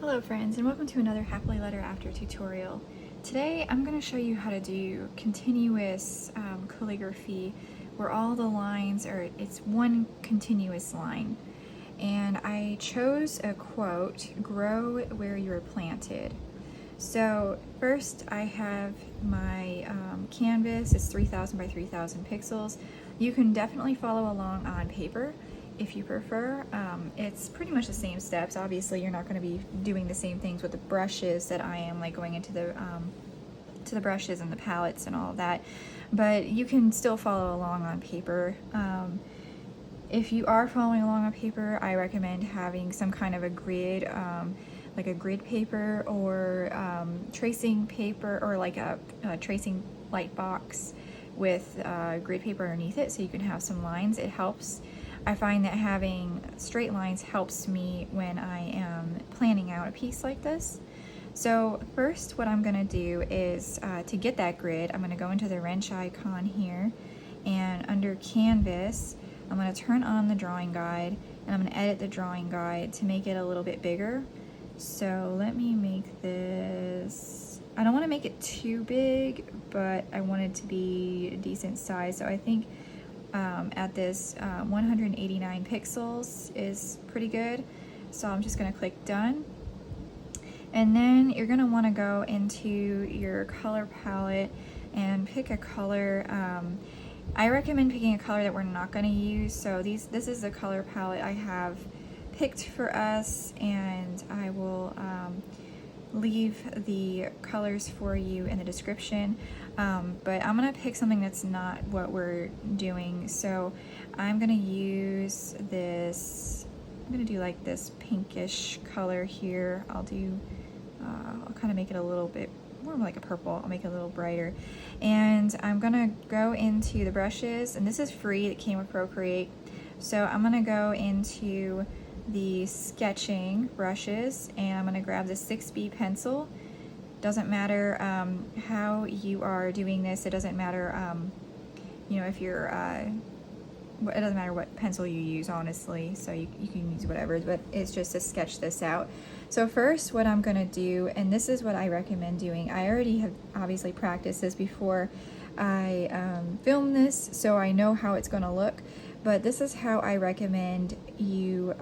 Hello friends, and welcome to another Happily Letter After tutorial. Today I'm going to show you how to do continuous calligraphy where all the lines are, it's one continuous line. And I chose a quote, "Grow where you're planted." So first I have my canvas, it's 3000 by 3000 pixels. You can definitely follow along on paper if you prefer. It's pretty much the same steps. Obviously you're not going to be doing the same things with the brushes that I am, like going into the to the brushes and the palettes and all of that, but you can still follow along on paper. If you are following along on paper, I recommend having some kind of a grid, like a grid paper or tracing paper, or like a tracing light box with grid paper underneath it, so you can have some lines. It helps. I find that having straight lines helps me when I am planning out a piece like this. So first what I'm going to do is, to get that grid, I'm going to go into the wrench icon here, and under Canvas, I'm going to turn on the drawing guide, and I'm going to edit the drawing guide to make it a little bit bigger. So let me make this, I don't want to make it too big, but I want it to be a decent size. So I think at this 189 pixels is pretty good. So I'm just going to click done. And then you're going to want to go into your color palette and pick a color. I recommend picking a color that we're not going to use. So this is the color palette I have picked for us, and I will leave the colors for you in the description. But I'm going to pick something that's not what we're doing. So I'm going to use this, I'm going to do like this pinkish color here. I'll kind of make it a little bit more like a purple. I'll make it a little brighter. And I'm going to go into the brushes, and this is free, it came with Procreate. So I'm going to go into the sketching brushes, and I'm going to grab the 6B pencil. Doesn't matter how you are doing this. It doesn't matter, you know, if you're, it doesn't matter what pencil you use, honestly. So you can use whatever, but it's just to sketch this out. So first what I'm going to do, and this is what I recommend doing. I already have obviously practiced this before I filmed this, so I know how it's going to look. But this is how I recommend you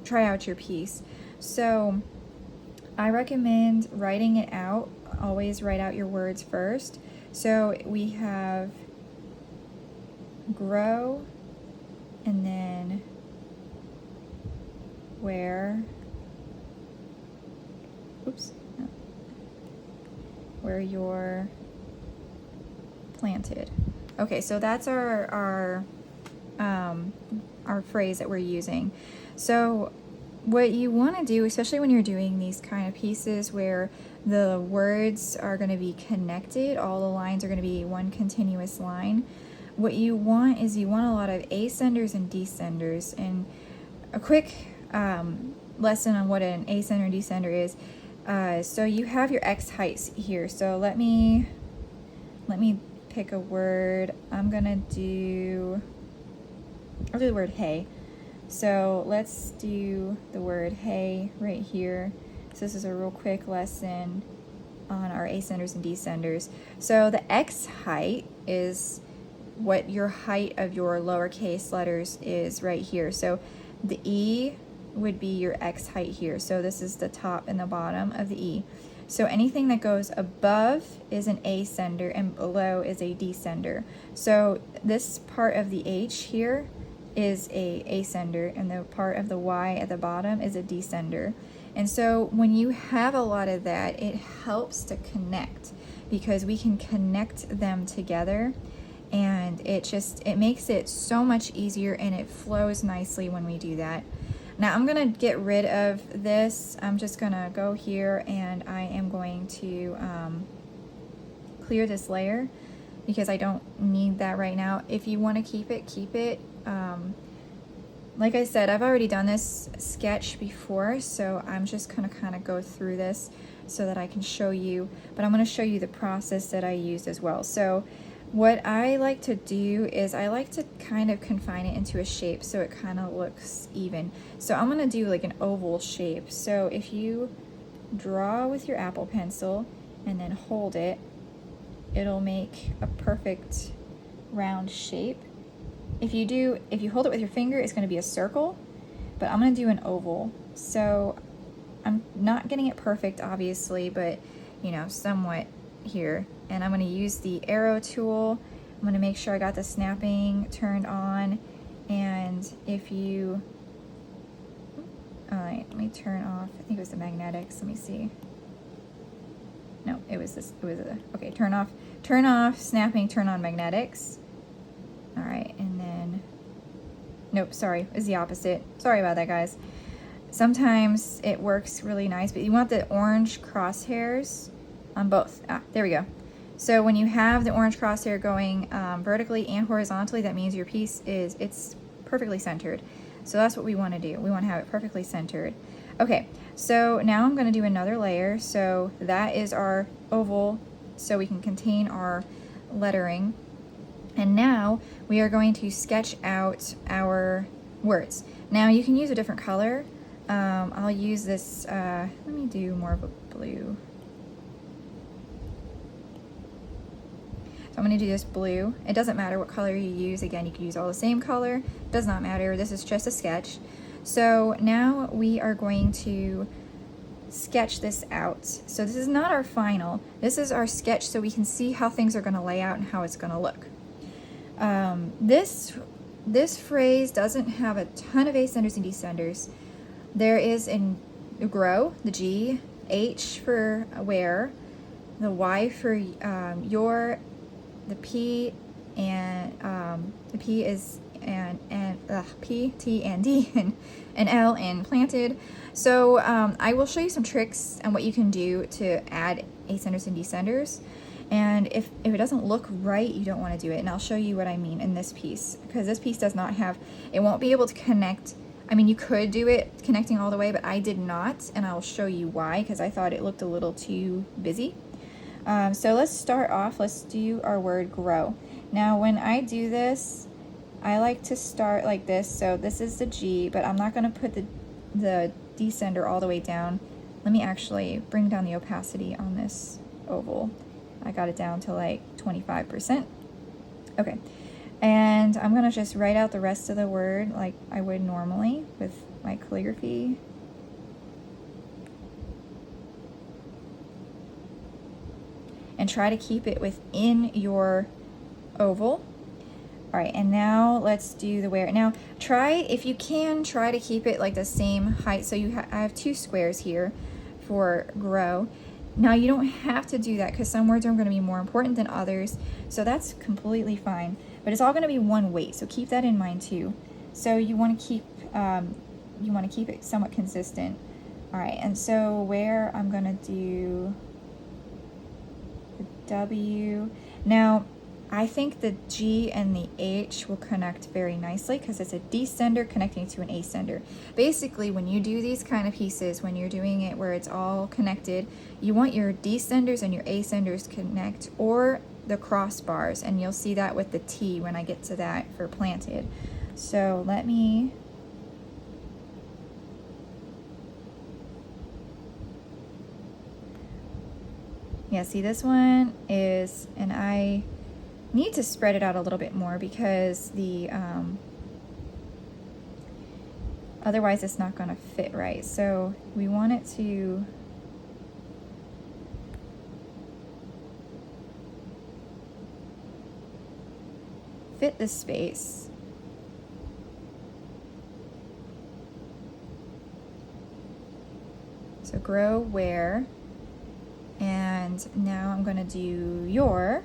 try out your piece. So I recommend writing it out. Always write out your words first. So we have grow, and then where, oops, no, where you're planted. Okay, so that's our phrase that we're using. So what you want to do, especially when you're doing these kind of pieces where the words are going to be connected, all the lines are going to be one continuous line, what you want is you want a lot of ascenders and descenders. And a quick lesson on what an ascender and descender is. So you have your X heights here. So let me pick a word. I'll do the word hey. So let's do the word hey right here. So this is a real quick lesson on our ascenders and descenders. So the X height is what your height of your lowercase letters is right here. So the E would be your X height here. So this is the top and the bottom of the E. So anything that goes above is an ascender and below is a descender. So this part of the H here is a ascender, and the part of the Y at the bottom is a descender. And so when you have a lot of that, it helps to connect, because we can connect them together, and it makes it so much easier, and it flows nicely when we do that. Now I'm gonna get rid of this. I'm just gonna go here, and I am going to clear this layer because I don't need that right now. If you want to keep it, keep it. Like I said, I've already done this sketch before, so I'm just gonna kind of go through this so that I can show you, but I'm gonna show you the process that I used as well. So What I like to do is I like to kind of confine it into a shape so it kind of looks even. So I'm gonna do like an oval shape. So if you draw with your Apple pencil and then hold it, it'll make a perfect round shape. If you hold it with your finger, it's gonna be a circle, but I'm gonna do an oval. So I'm not getting it perfect, obviously, but you know, somewhat here. And I'm gonna use the arrow tool. I'm gonna make sure I got the snapping turned on. And if you, all right, let me turn off, I think it was the magnetics, let me see. No, it was this, okay, turn off snapping, turn on magnetics. All right, and then, nope, sorry, it was the opposite. Sorry about that, guys. Sometimes it works really nice, but you want the orange crosshairs on both. Ah, there we go. So when you have the orange crosshair going vertically and horizontally, that means your piece it's perfectly centered. So that's what we want to do. We want to have it perfectly centered. Okay, so now I'm going to do another layer. So that is our oval, so we can contain our lettering. And now we are going to sketch out our words. Now you can use a different color. I'll use this, let me do more of a blue. So I'm going to do this blue. It doesn't matter what color you use. Again, you can use all the same color. It does not matter. This is just a sketch. So now we are going to sketch this out. So this is not our final. This is our sketch so we can see how things are going to lay out and how it's going to look. This phrase doesn't have a ton of ascenders and descenders. There is in grow, the G, H for where, the Y for your, the P, and the P is P, T, and D, and L in planted. So I will show you some tricks and what you can do to add ascenders and descenders. And if it doesn't look right, you don't want to do it. And I'll show you what I mean in this piece, because this piece does not have, it won't be able to connect. I mean, you could do it connecting all the way, but I did not, and I'll show you why, because I thought it looked a little too busy. So let's start off, let's do our word grow. Now when I do this, I like to start like this. So this is the G, but I'm not going to put the descender all the way down. Let me actually bring down the opacity on this oval. I got it down to like 25%. Okay. And I'm going to just write out the rest of the word like I would normally with my calligraphy. And try to keep it within your oval. All right, and now let's do the where. Now try, if you can, try to keep it like the same height. So I have two squares here for grow. Now you don't have to do that because some words are going to be more important than others. So that's completely fine. But it's all going to be one weight, so keep that in mind too. So you want to keep it somewhat consistent. All right, and so where I'm going to do the W. Now I think the G and the H will connect very nicely because it's a descender connecting to an ascender. Basically, when you do these kind of pieces, when you're doing it where it's all connected, you want your descenders and your ascenders connect, or the crossbars, and you'll see that with the T when I get to that for planted. So let me see, this one is, and I need to spread it out a little bit more because the otherwise it's not going to fit right. So we want it to fit the space. So grow where, and now I'm going to do your.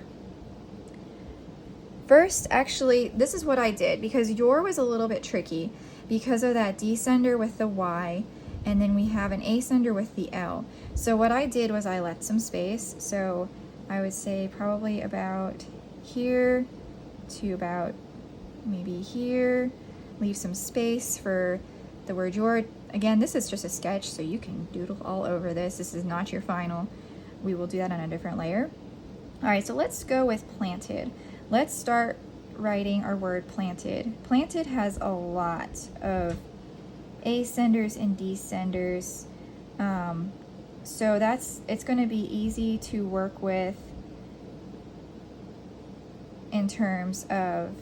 First, actually, this is what I did because your was a little bit tricky because of that descender with the Y, and then we have an ascender with the L. So what I did was I left some space. So I would say probably about here to about maybe here. Leave some space for the word your. Again, this is just a sketch, so you can doodle all over this. This is not your final. We will do that on a different layer. All right, so let's go with planted. let's start writing our word planted. Planted has a lot of ascenders and descenders. So it's going to be easy to work with in terms of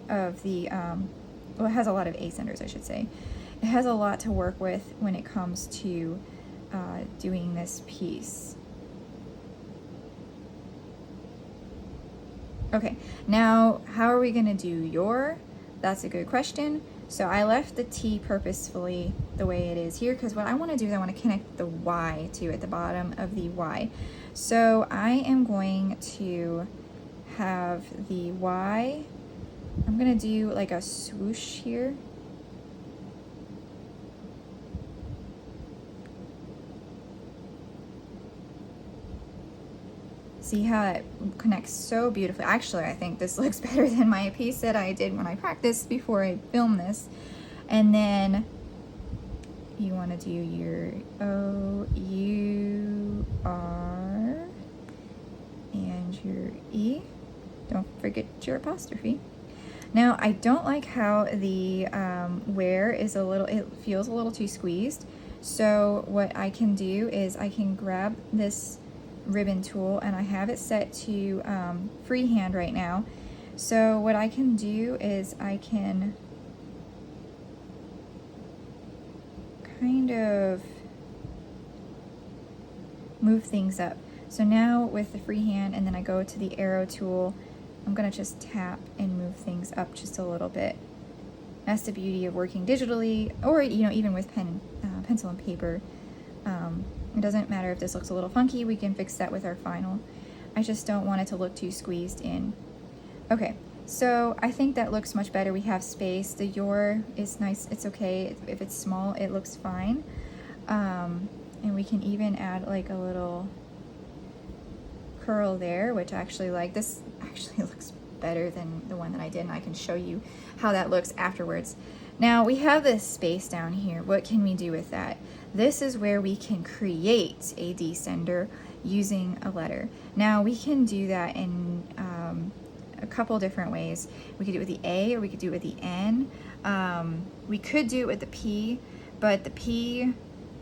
the, well, it has a lot of ascenders, I should say. It has a lot to work with when it comes to doing this piece. Okay, now how are we going to do your? That's a good question. So I left the T purposefully the way it is here because what I want to do is I want to connect the Y to at the bottom of the Y. So I am going to have the Y, I'm going to do like a swoosh here. See how it connects so beautifully. Actually, I think this looks better than my piece that I did when I practiced before I filmed this. And then you want to do your O-U-R and your E. Don't forget your apostrophe. Now, I don't like how the where is a little, it feels a little too squeezed. So what I can do is I can grab this ribbon tool and I have it set to freehand right now. So what I can do is I can kind of move things up. So now with the freehand and then I go to the arrow tool, I'm gonna just tap and move things up just a little bit. That's the beauty of working digitally, or even with pencil and paper. It doesn't matter if this looks a little funky, we can fix that with our final. I just don't want it to look too squeezed in. Okay, so I think that looks much better. We have space. The your is nice, it's okay. If it's small, it looks fine. And we can even add like a little curl there, which I actually like. This actually looks better than the one that I did, and I can show you how that looks afterwards. Now we have this space down here. What can we do with that? This is where we can create a descender using a letter. Now we can do that in a couple different ways. We could do it with the A or we could do it with the N. We could do it with the P, but the P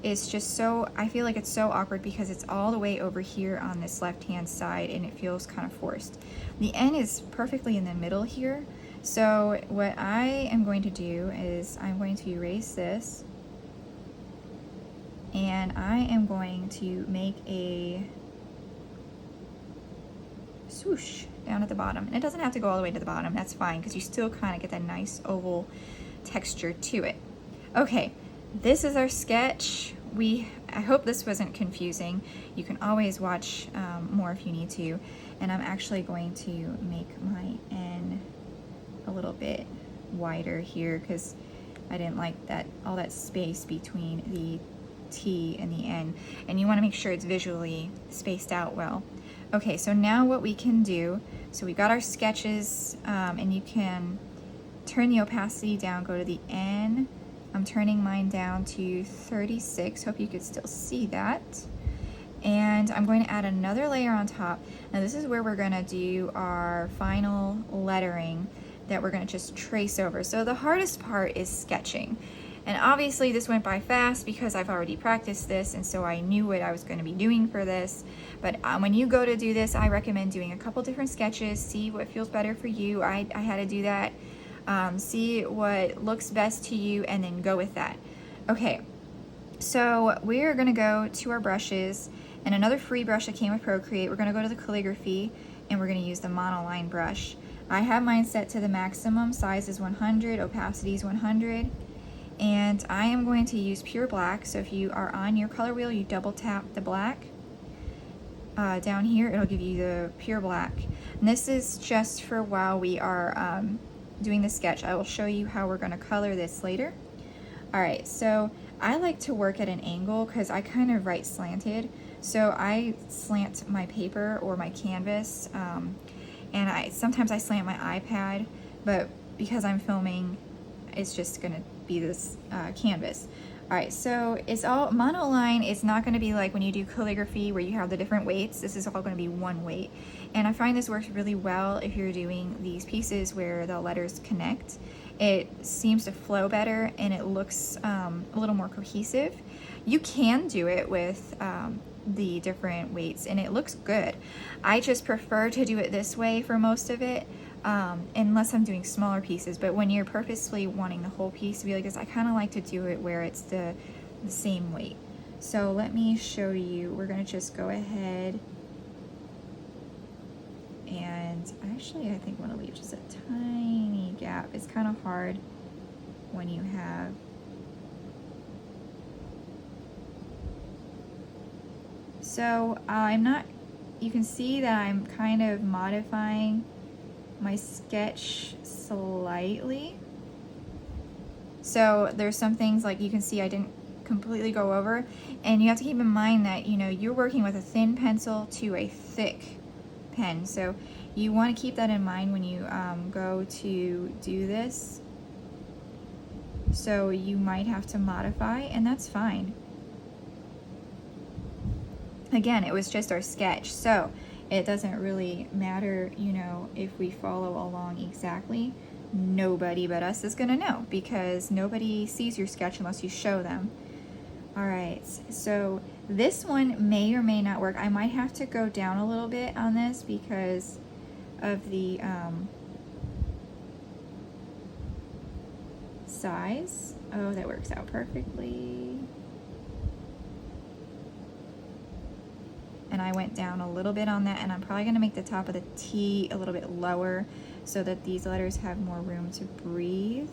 is just so, I feel like it's so awkward because it's all the way over here on this left hand side and it feels kind of forced. The N is perfectly in the middle here. So what I am going to do is I'm going to erase this and I am going to make a swoosh down at the bottom. And it doesn't have to go all the way to the bottom, that's fine, because you still kind of get that nice oval texture to it. Okay, this is our sketch. I hope this wasn't confusing. You can always watch more if you need to. And I'm actually going to make my N a little bit wider here because I didn't like all that space between the T and the N, and you want to make sure it's visually spaced out well. Okay, so now what we can do, so we got our sketches, and you can turn the opacity down, go to the N. I'm turning mine down to 36, hope you could still see that. And I'm going to add another layer on top. Now this is where we're going to do our final lettering that we're going to just trace over. So the hardest part is sketching. And obviously this went by fast because I've already practiced this, and so I knew what I was going to be doing for this. But when you go to do this, I recommend doing a couple different sketches, see what feels better for you. I had to do that. See what looks best to you and then go with that. Okay, so we're going to go to our brushes, and another free brush that came with Procreate. We're going to go to the calligraphy and we're going to use the monoline brush. I have mine set to the maximum, size is 100, opacity is 100. And I am going to use pure black. So if you are on your color wheel, you double tap the black. Down here, it'll give you the pure black. And this is just for while we are doing the sketch. I will show you how we're going to color this later. All right, so I like to work at an angle because I kind of write slanted. So I slant my paper or my canvas, and sometimes I slant my iPad, but because I'm filming, it's just going to be this canvas. All right, so it's all monoline. It's not going to be like when you do calligraphy where you have the different weights. This is all going to be one weight. And I find this works really well if you're doing these pieces where the letters connect. It seems to flow better and it looks a little more cohesive. You can do it with the different weights and it looks good. I just prefer to do it this way for most of it. Unless I'm doing smaller pieces, but when you're purposely wanting the whole piece to be like this, I kind of like to do it where it's the same weight. So let me show you. We're going to just go ahead and actually I think I want to leave just a tiny gap. It's kind of hard when you have so you can see that I'm kind of modifying my sketch slightly. So there's some things like you can see I didn't completely go over, and you have to keep in mind that you're working with a thin pencil to a thick pen, so you want to keep that in mind when you go to do this. So you might have to modify, and that's fine. Again, it was just our sketch, so it doesn't really matter, if we follow along exactly. Nobody but us is gonna know because nobody sees your sketch unless you show them. All right, so this one may or may not work. I might have to go down a little bit on this because of the size. Oh, that works out perfectly. And I went down a little bit on that, and I'm probably going to make the top of the T a little bit lower so that these letters have more room to breathe.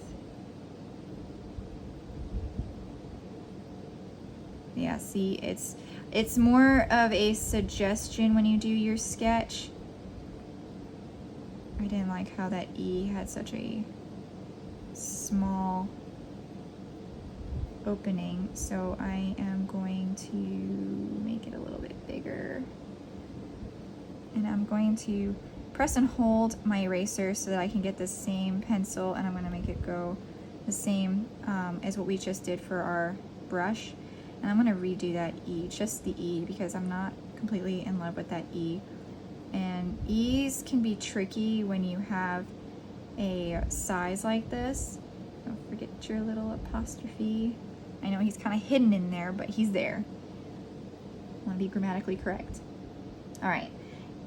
Yeah, see, it's more of a suggestion when you do your sketch. I didn't like how that E had such a small opening, so I am going to make it a little bit bigger, and I'm going to press and hold my eraser so that I can get the same pencil, and I'm going to make it go the same as what we just did for our brush. And I'm going to redo that E, just the E, because I'm not completely in love with that E. And E's can be tricky when you have a size like this. Don't forget your little apostrophe. I know he's kind of hidden in there, but he's there. I want to be grammatically correct. All right,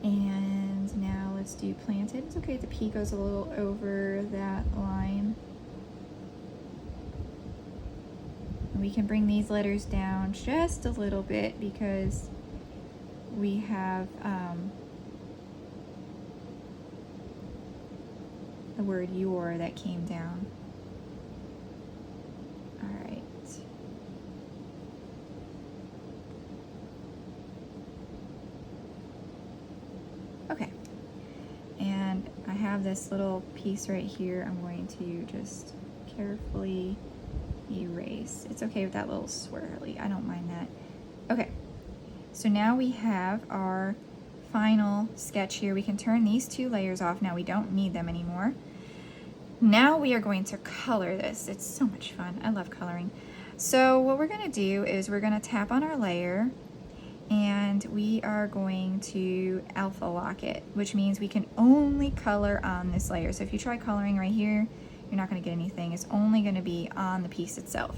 and now let's do planted. It's okay if the P goes a little over that line. We can bring these letters down just a little bit because we have the word your that came down. All right. Okay. And I have this little piece right here. I'm going to just carefully erase. It's okay with that little swirly. I don't mind that. Okay. So now we have our final sketch here. We can turn these two layers off now. We don't need them anymore. Now we are going to color this. It's so much fun. I love coloring. So what we're going to do is we're going to tap on our layer and we are going to alpha lock it, which means we can only color on this layer. So if you try coloring right here, you're not going to get anything. It's only going to be on the piece itself.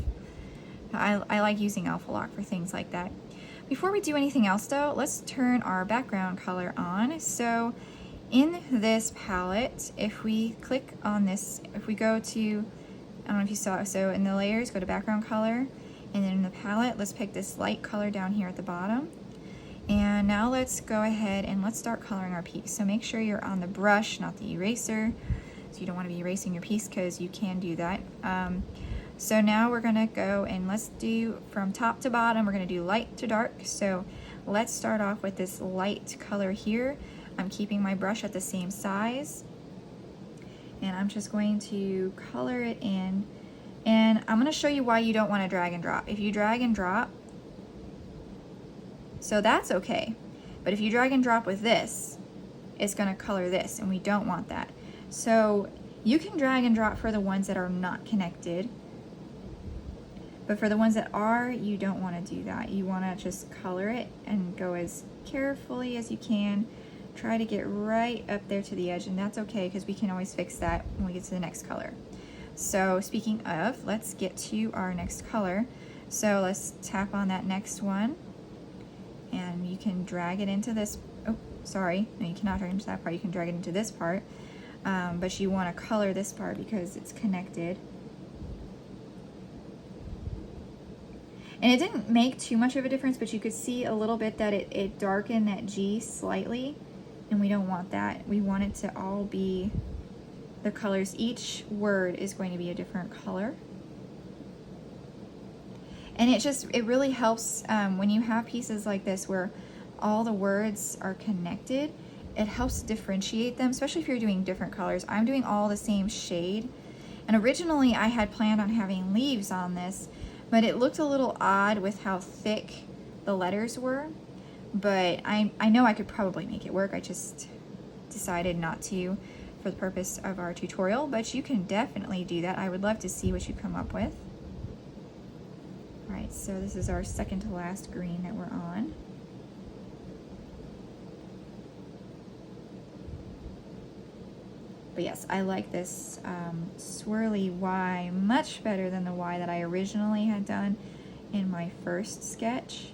I like using alpha lock for things like that. Before we do anything else though, let's turn our background color on. So in this palette, if we click on this, if we go to, I don't know if you saw it, so in the layers, go to background color, and then in the palette, let's pick this light color down here at the bottom. And now let's go ahead and let's start coloring our piece. So make sure you're on the brush, not the eraser. So you don't want to be erasing your piece because you can do that. So now we're going to go and let's do from top to bottom, we're going to do light to dark. So let's start off with this light color here. I'm keeping my brush at the same size. And I'm just going to color it in. And I'm going to show you why you don't want to drag and drop. If you drag and drop, so that's okay. But if you drag and drop with this, it's going to color this, and we don't want that. So you can drag and drop for the ones that are not connected. But for the ones that are, you don't want to do that. You want to just color it and go as carefully as you can. Try to get right up there to the edge, and that's okay because we can always fix that when we get to the next color. So speaking of, let's get to our next color. So let's tap on that next one, and you can drag it into this, oh, sorry, no, you cannot drag it into that part, you can drag it into this part, but you want to color this part because it's connected. And it didn't make too much of a difference, but you could see a little bit that it darkened that G slightly, and we don't want that. We want it to all be the colors. Each word is going to be a different color. And it really helps when you have pieces like this where all the words are connected. It helps differentiate them, especially if you're doing different colors. I'm doing all the same shade. And originally I had planned on having leaves on this, but it looked a little odd with how thick the letters were. But I know I could probably make it work. I just decided not to for the purpose of our tutorial, but you can definitely do that. I would love to see what you come up with. All right, so this is our second to last green that we're on. But yes, I like this swirly Y much better than the Y that I originally had done in my first sketch.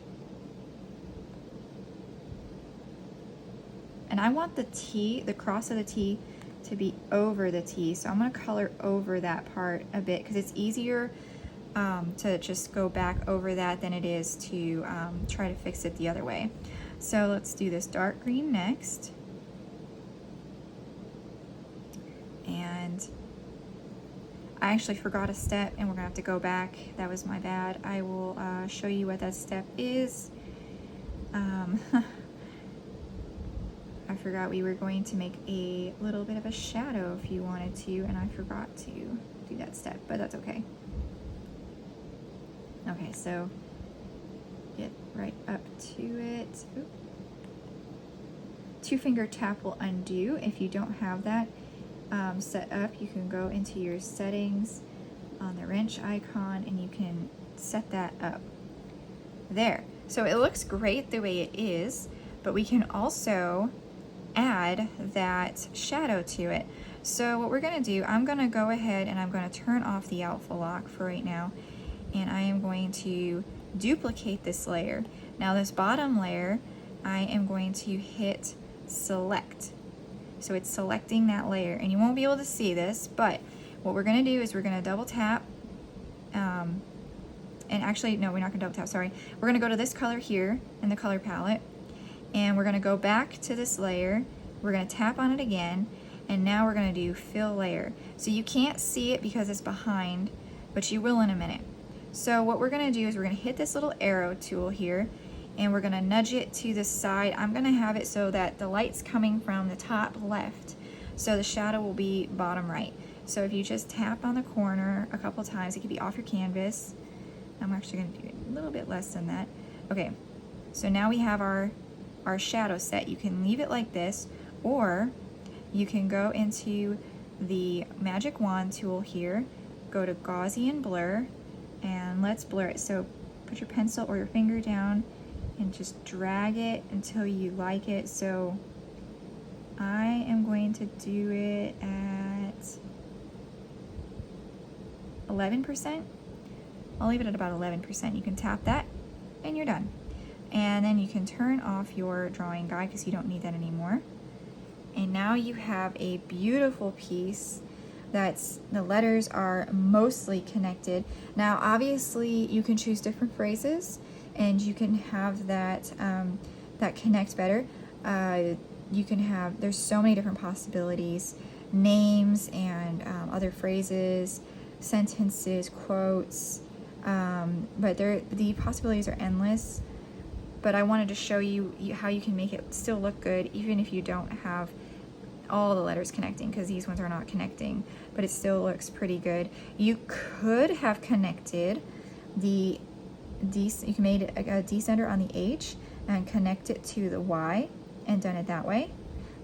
And I want the T, the cross of the T, to be over the T. So I'm gonna color over that part a bit because it's easier to just go back over that than it is to try to fix it the other way. So let's do this dark green next. And I actually forgot a step and we're gonna have to go back. That was my bad. I will show you what that step is. I forgot we were going to make a little bit of a shadow if you wanted to, and I forgot to do that step, but that's okay. Okay, so get right up to it. Oop. 2-finger tap will undo. If you don't have that set up, you can go into your settings on the wrench icon and you can set that up. There. So it looks great the way it is, but we can also add that shadow to it. So what we're going to do, I'm going to go ahead and I'm going to turn off the alpha lock for right now, and I am going to duplicate this layer. Now this bottom layer, I am going to hit select. So it's selecting that layer, and you won't be able to see this, but what we're going to do is we're going to double tap, and actually, no, we're not going to double tap, sorry. We're going to go to this color here in the color palette, and we're going to go back to this layer. We're going to tap on it again, and now we're going to do fill layer. So you can't see it because it's behind, but you will in a minute. So what we're going to do is we're going to hit this little arrow tool here, and we're going to nudge it to the side. I'm going to have it so that the light's coming from the top left, so the shadow will be bottom right. So if you just tap on the corner a couple times, it could be off your canvas. I'm actually going to do a little bit less than that. Okay, so now we have our shadow set. You can leave it like this, or you can go into the magic wand tool here, go to Gaussian blur, and let's blur it. So put your pencil or your finger down and just drag it until you like it. So I am going to do it at 11%. I'll leave it at about 11%. You can tap that and you're done. And then you can turn off your drawing guide because you don't need that anymore. And now you have a beautiful piece that's, the letters are mostly connected. Now obviously you can choose different phrases and you can have that that connect better. You can have, there's so many different possibilities, names and other phrases, sentences, quotes, but the possibilities are endless. But I wanted to show you how you can make it still look good even if you don't have all the letters connecting, because these ones are not connecting, but it still looks pretty good. You could have connected the D, you can make a descender on the H and connect it to the Y and done it that way.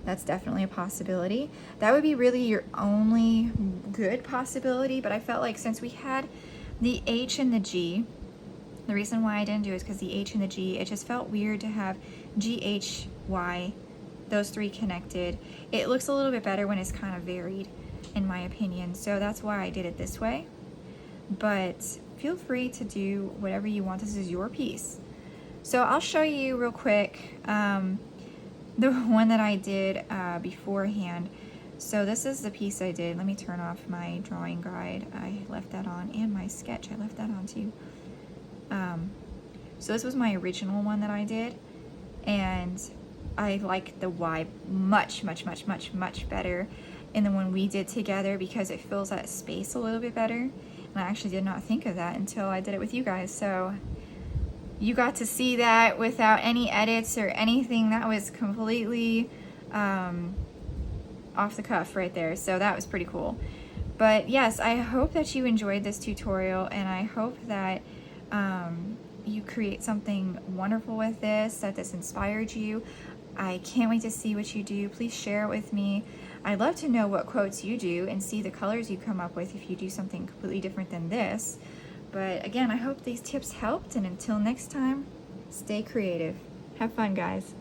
That's definitely a possibility. That would be really your only good possibility, but I felt like since we had The H and the G, the reason why I didn't do it is because the H and the G, it just felt weird to have GHY, those three connected. It looks a little bit better when it's kind of varied, in my opinion. So that's why I did it this way. But feel free to do whatever you want. This is your piece. So I'll show you real quick the one that I did beforehand. So this is the piece I did. Let me turn off my drawing guide. I left that on, and my sketch, I left that on too. So this was my original one that I did, and I like the Y much better in the one we did together because it fills that space a little bit better. And I actually did not think of that until I did it with you guys. So you got to see that without any edits or anything. That was completely off the cuff right there. So that was pretty cool. But yes, I hope that you enjoyed this tutorial, and I hope that you create something wonderful with this, that this inspired you. I can't wait to see what you do. Please share it with me. I'd love to know what quotes you do and see the colors you come up with if you do something completely different than this. But again, I hope these tips helped, and until next time, stay creative. Have fun, guys.